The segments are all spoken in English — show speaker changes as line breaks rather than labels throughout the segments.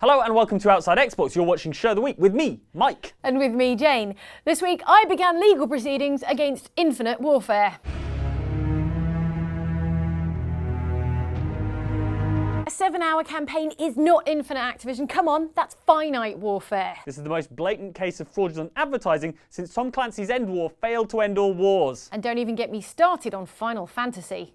Hello and welcome to Outside Xbox. You're watching Show of the Week with me, Mike.
And with me, Jane. This week I began legal proceedings against Infinite Warfare. A 7-hour campaign is not Infinite Activision. Come on, that's finite warfare.
This is the most blatant case of fraudulent advertising since Tom Clancy's End War failed to end all wars.
And don't even get me started on Final Fantasy.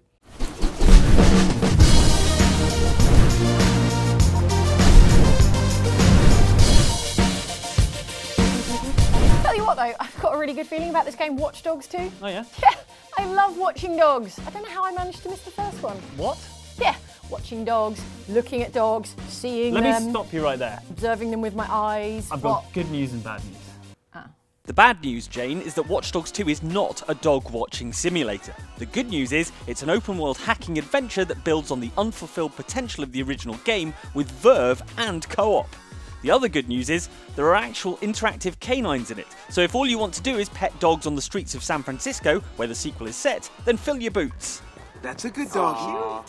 Tell you what though, I've got a really good feeling about this game, Watch Dogs 2.
Oh yeah?
Yeah, I love watching dogs. I don't know how I managed to miss the first one.
What?
Yeah, watching dogs, looking at dogs, seeing them.
Let me stop you right there.
Observing them with my eyes.
I've got good news and bad news.
Oh.
The bad news, Jane, is that Watch Dogs 2 is not a dog-watching simulator. The good news is it's an open-world hacking adventure that builds on the unfulfilled potential of the original game with verve and co-op. The other good news is there are actual interactive canines in it, so if all you want to do is pet dogs on the streets of San Francisco, where the sequel is set, then fill your boots.
That's a good dog.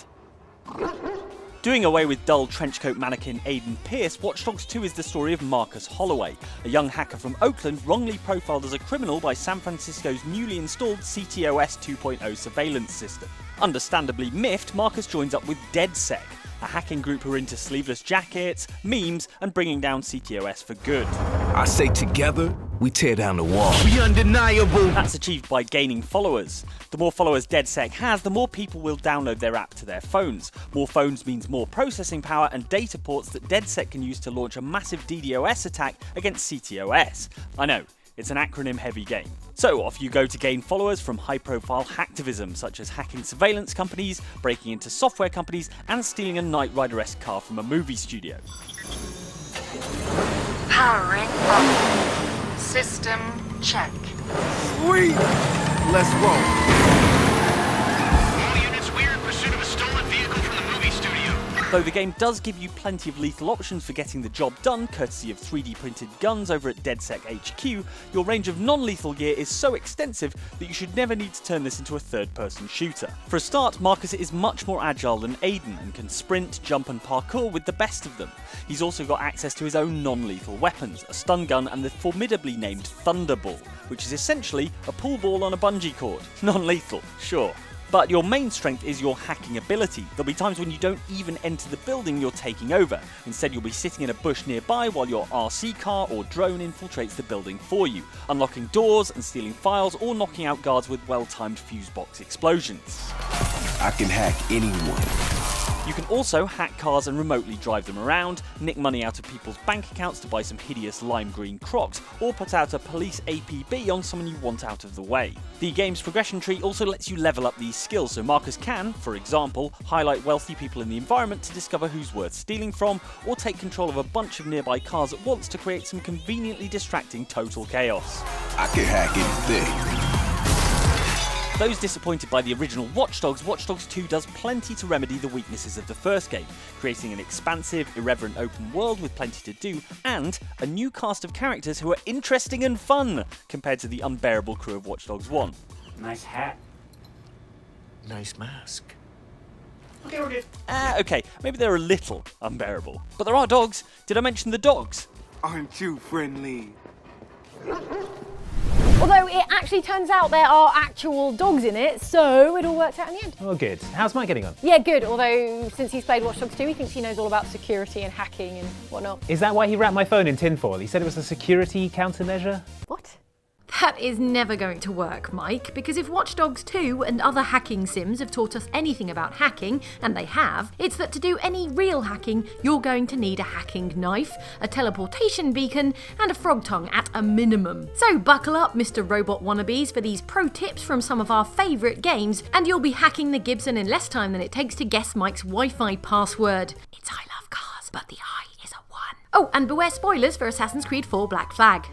Doing away with dull trenchcoat mannequin Aiden Pierce, Watch Dogs 2 is the story of Marcus Holloway, a young hacker from Oakland wrongly profiled as a criminal by San Francisco's newly installed CTOS 2.0 surveillance system. Understandably miffed, Marcus joins up with DeadSec, a hacking group who are into sleeveless jackets, memes, and bringing down CTOS for good.
I say together, we tear down the wall. We undeniable.
That's achieved by gaining followers. The more followers DeadSec has, the more people will download their app to their phones. More phones means more processing power and data ports that DeadSec can use to launch a massive DDoS attack against CTOS. I know, it's an acronym-heavy game. So off you go to gain followers from high-profile hacktivism, such as hacking surveillance companies, breaking into software companies, and stealing a Knight Rider-esque car from a movie studio.
Powering up. System check.
Sweet. Let's roll.
All units, we're in pursuit of a stolen vehicle from the movie studio.
Though the game does give you plenty of lethal options for getting the job done, courtesy of 3D printed guns over at DeadSec HQ, your range of non-lethal gear is so extensive that you should never need to turn this into a third-person shooter. For a start, Marcus is much more agile than Aiden and can sprint, jump and parkour with the best of them. He's also got access to his own non-lethal weapons, a stun gun and the formidably named Thunderball, which is essentially a pool ball on a bungee cord. Non-lethal, sure. But your main strength is your hacking ability. There'll be times when you don't even enter the building you're taking over. Instead, you'll be sitting in a bush nearby while your RC car or drone infiltrates the building for you, unlocking doors and stealing files or knocking out guards with well-timed fuse box explosions.
I can hack anyone.
You can also hack cars and remotely drive them around, nick money out of people's bank accounts to buy some hideous lime green Crocs, or put out a police APB on someone you want out of the way. The game's progression tree also lets you level up these skills, so Marcus can, for example, highlight wealthy people in the environment to discover who's worth stealing from, or take control of a bunch of nearby cars at once to create some conveniently distracting total chaos.
I can hack anything.
Those disappointed by the original Watch Dogs 2 does plenty to remedy the weaknesses of the first game, creating an expansive, irreverent open world with plenty to do, and a new cast of characters who are interesting and fun compared to the unbearable crew of Watch Dogs 1.
Nice hat.
Nice mask.
Okay, maybe they're a little unbearable. But there are dogs. Did I mention the dogs?
Aren't you friendly?
Although it actually turns out there are actual dogs in it, so it all worked out in the end.
Oh good. How's Mike getting on?
Yeah, good, although since he's played Watch Dogs 2, he thinks he knows all about security and hacking and whatnot.
Is that why he wrapped my phone in tinfoil? He said it was a security countermeasure?
What?
That is never going to work, Mike, because if Watch Dogs 2 and other hacking sims have taught us anything about hacking, and they have, it's that to do any real hacking, you're going to need a hacking knife, a teleportation beacon, and a frog tongue at a minimum. So buckle up, Mr. Robot wannabes, for these pro tips from some of our favourite games, and you'll be hacking the Gibson in less time than it takes to guess Mike's Wi-Fi password. It's I love cars, but the I is a 1. Oh, and beware spoilers for Assassin's Creed 4 Black Flag.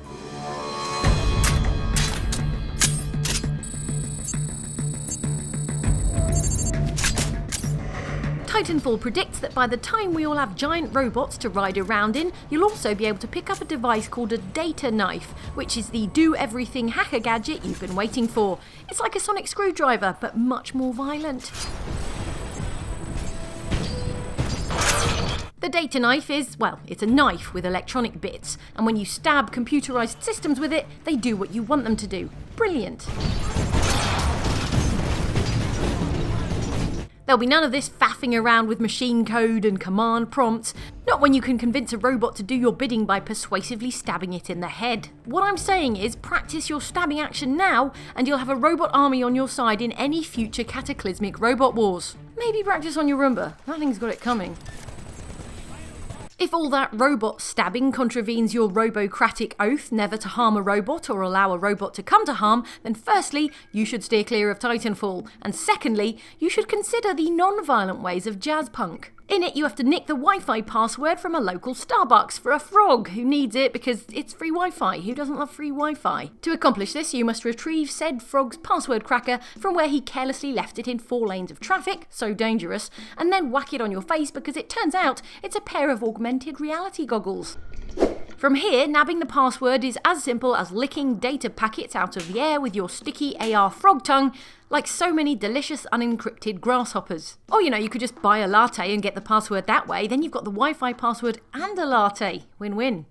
Titanfall predicts that by the time we all have giant robots to ride around in, you'll also be able to pick up a device called a data knife, which is the do-everything hacker gadget you've been waiting for. It's like a sonic screwdriver, but much more violent. The data knife is, well, it's a knife with electronic bits, and when you stab computerised systems with it, they do what you want them to do. Brilliant. There'll be none of this faffing around with machine code and command prompts, not when you can convince a robot to do your bidding by persuasively stabbing it in the head. What I'm saying is, practice your stabbing action now, and you'll have a robot army on your side in any future cataclysmic robot wars. Maybe practice on your Roomba, that thing's got it coming. If all that robot stabbing contravenes your robocratic oath never to harm a robot or allow a robot to come to harm, then firstly, you should steer clear of Titanfall, and secondly, you should consider the non-violent ways of jazz punk. In it, you have to nick the Wi-Fi password from a local Starbucks for a frog who needs it because it's free Wi-Fi. Who doesn't love free Wi-Fi? To accomplish this, you must retrieve said frog's password cracker from where he carelessly left it in 4 lanes of traffic, so dangerous, and then whack it on your face because it turns out it's a pair of augmented reality goggles. From here, nabbing the password is as simple as licking data packets out of the air with your sticky AR frog tongue, like so many delicious unencrypted grasshoppers. Or you could just buy a latte and get the password that way, then you've got the Wi-Fi password and a latte. Win-win.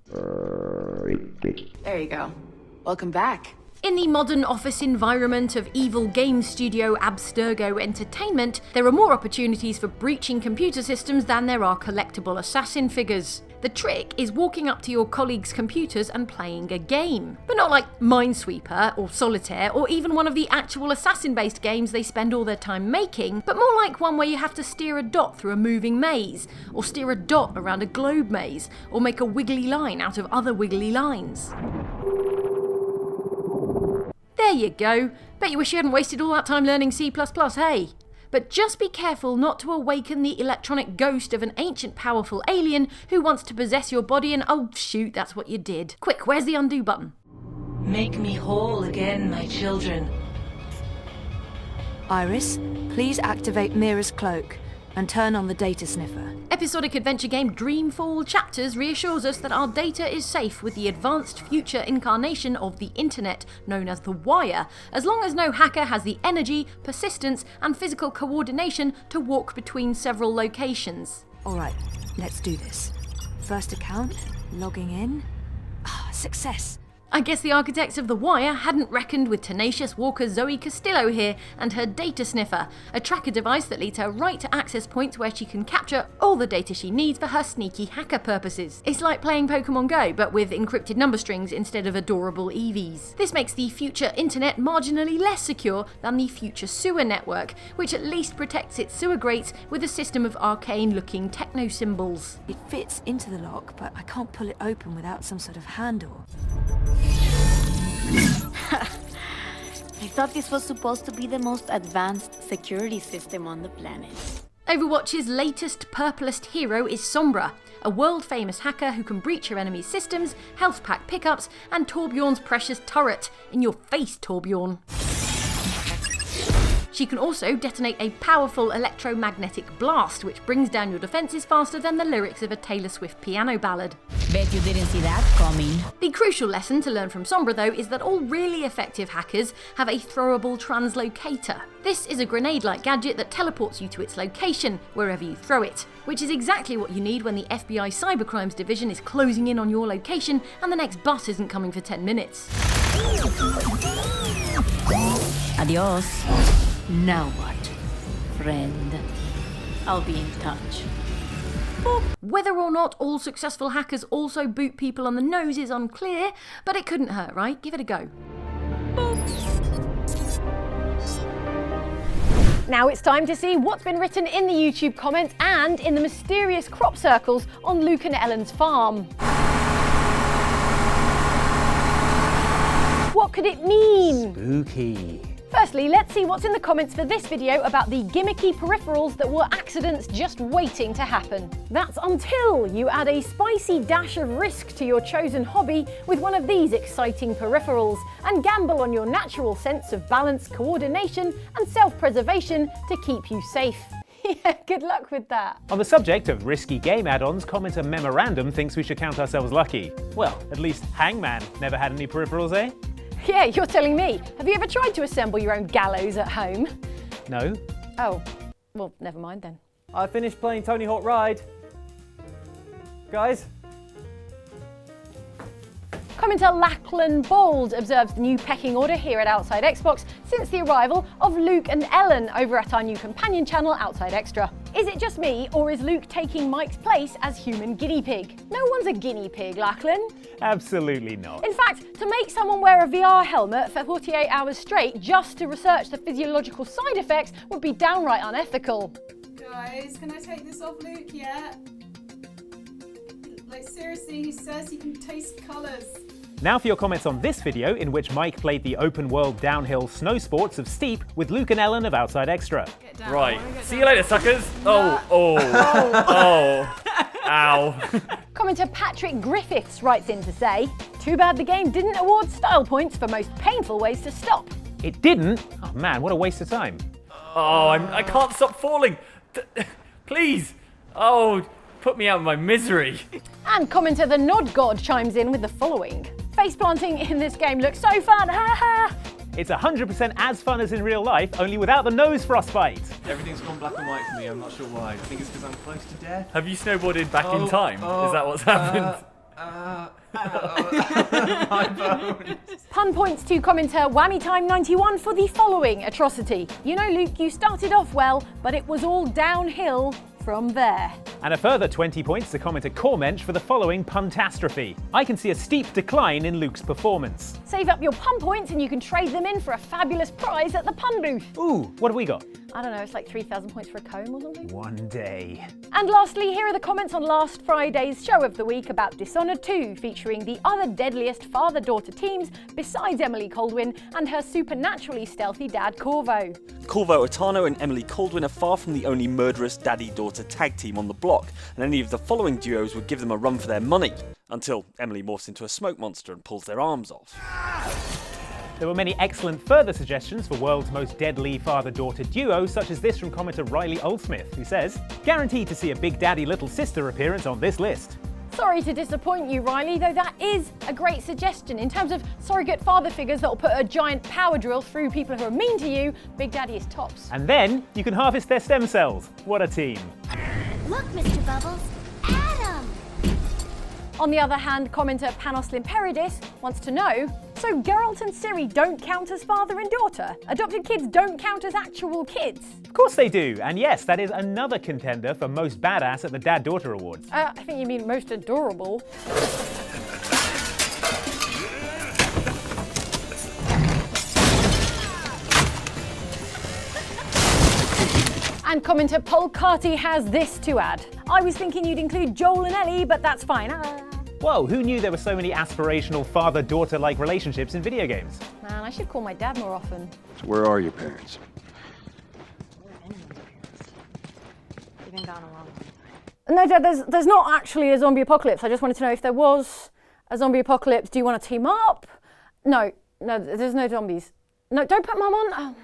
There you go. Welcome back.
In the modern office environment of evil game studio Abstergo Entertainment, there are more opportunities for breaching computer systems than there are collectible assassin figures. The trick is walking up to your colleagues' computers and playing a game. But not like Minesweeper or Solitaire or even one of the actual assassin-based games they spend all their time making, but more like one where you have to steer a dot through a moving maze, or steer a dot around a globe maze, or make a wiggly line out of other wiggly lines. There you go. Bet you wish you hadn't wasted all that time learning C++, hey? But just be careful not to awaken the electronic ghost of an ancient powerful alien who wants to possess your body and oh shoot, that's what you did. Quick, where's the undo button?
Make me whole again, my children.
Iris, please activate Mira's cloak and turn on the data sniffer.
Episodic adventure game Dreamfall Chapters reassures us that our data is safe with the advanced future incarnation of the internet, known as the Wire, as long as no hacker has the energy, persistence, and physical coordination to walk between several locations.
Alright, let's do this. First account, logging in. Success.
I guess the architects of The Wire hadn't reckoned with tenacious walker Zoe Castillo here and her data sniffer, a tracker device that leads her right to access points where she can capture all the data she needs for her sneaky hacker purposes. It's like playing Pokemon Go, but with encrypted number strings instead of adorable EVs. This makes the future internet marginally less secure than the future sewer network, which at least protects its sewer grates with a system of arcane-looking techno symbols.
It fits into the lock, but I can't pull it open without some sort of handle.
I thought this was supposed to be the most advanced security system on the planet.
Overwatch's latest purplest hero is Sombra, a world-famous hacker who can breach your enemy's systems, health pack pickups, and Torbjorn's precious turret. In your face, Torbjorn. She can also detonate a powerful electromagnetic blast, which brings down your defences faster than the lyrics of a Taylor Swift piano ballad.
Bet you didn't see that coming.
The crucial lesson to learn from Sombra, though, is that all really effective hackers have a throwable translocator. This is a grenade-like gadget that teleports you to its location, wherever you throw it, which is exactly what you need when the FBI Cybercrimes Division is closing in on your location and the next bus isn't coming for 10 minutes.
Adios. Now what, friend? I'll be in touch.
Whether or not all successful hackers also boot people on the nose is unclear, but it couldn't hurt, right? Give it a go.
Now it's time to see what's been written in the YouTube comments and in the mysterious crop circles on Luke and Ellen's farm. What could it mean?
Spooky.
Firstly, let's see what's in the comments for this video about the gimmicky peripherals that were accidents just waiting to happen. That's until you add a spicy dash of risk to your chosen hobby with one of these exciting peripherals and gamble on your natural sense of balance, coordination and self-preservation to keep you safe. Yeah, good luck with that.
On the subject of risky game add-ons, commenter Memorandum thinks we should count ourselves lucky. Well, at least Hangman never had any peripherals, eh?
Yeah, you're telling me. Have you ever tried to assemble your own gallows at home?
No.
Oh, well, never mind then.
I finished playing Tony Hawk Ride. Guys?
Commenter Lachlan Bold observes the new pecking order here at Outside Xbox since the arrival of Luke and Ellen over at our new companion channel, Outside Extra. Is it just me, or is Luke taking Mike's place as human guinea pig? No one's a guinea pig, Lachlan.
Absolutely not.
In fact, to make someone wear a VR helmet for 48 hours straight just to research the physiological side effects would be downright unethical.
Guys, can I take this off Luke yet? Like seriously, he says he can taste colours.
Now for your comments on this video in which Mike played the open world downhill snow sports of Steep with Luke and Ellen of Outside Extra.
Right. See you later, suckers. Oh. Ow.
Commenter Patrick Griffiths writes in to say, too bad the game didn't award style points for most painful ways to stop.
It didn't? Oh man, what a waste of time.
Oh, I can't stop falling. Please. Oh, put me out of my misery.
And commenter The Nod God chimes in with the following. Face planting in this game looks so fun, haha!
It's 100% as fun as in real life, only without the nose frostbite.
Everything's gone black and white for me, I'm not sure why. I think it's because I'm close to death.
Have you snowboarded back in time? Is that what's happened?
My bones.
Pun points to commenter WhammyTime91 for the following atrocity. You know, Luke, you started off well, but it was all downhill from there.
And a further 20 points to commenter Cormensch for the following puntastrophe. I can see a steep decline in Luke's performance.
Save up your pun points and you can trade them in for a fabulous prize at the pun booth.
Ooh, what have we got?
I don't know, it's like 3,000 points for a comb or something.
One day.
And lastly, here are the comments on last Friday's show of the week about Dishonored 2, featuring the other deadliest father-daughter teams besides Emily Coldwin and her supernaturally stealthy dad Corvo.
Corvo Otano and Emily Coldwin are far from the only murderous daddy-daughter tag team on the block, and any of the following duos would give them a run for their money, until Emily morphs into a smoke monster and pulls their arms off.
There were many excellent further suggestions for world's most deadly father-daughter duo, such as this from commenter Riley Oldsmith, who says, guaranteed to see a Big Daddy Little Sister appearance on this list.
Sorry to disappoint you, Riley, though that is a great suggestion. In terms of surrogate father figures that will put a giant power drill through people who are mean to you, Big Daddy is tops.
And then you can harvest their stem cells. What a team.
Look, Mr. Bubbles, Adam!
On the other hand, commenter Panos Limperidis wants to know, so Geralt and Ciri don't count as father and daughter? Adopted kids don't count as actual kids?
Of course they do, and yes, that is another contender for most badass at the Dad-Daughter Awards.
I think you mean most adorable. And commenter Paul Carty has this to add. I was thinking you'd include Joel and Ellie, but that's fine.
Whoa, who knew there were so many aspirational father-daughter-like relationships in video games?
Man, I should call my dad more often.
So where are your parents?
You've been gone a long time. No, Dad, there's not actually a zombie apocalypse. I just wanted to know if there was a zombie apocalypse, do you want to team up? No, there's no zombies. No, don't put Mum on. Oh.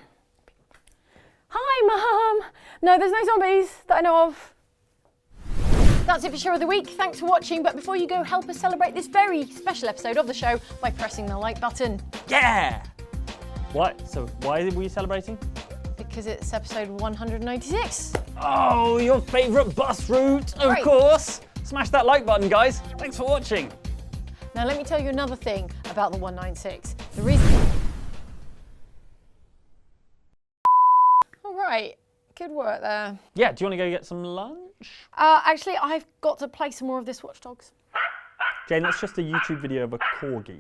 Hi, Mum. No, there's no zombies that I know of. That's it for Show of the Week. Thanks for watching, but before you go, help us celebrate this very special episode of the show by pressing the like button.
Yeah! What? So why are we celebrating?
Because it's episode 196.
Oh, your favourite bus route, of course. Smash that like button, guys. Thanks for watching.
Now let me tell you another thing about the 196. The reason... All right, good work there.
Yeah, do you want to go get some lunch?
Actually, I've got to play some more of this Watch Dogs.
Jane, that's just a YouTube video of a corgi.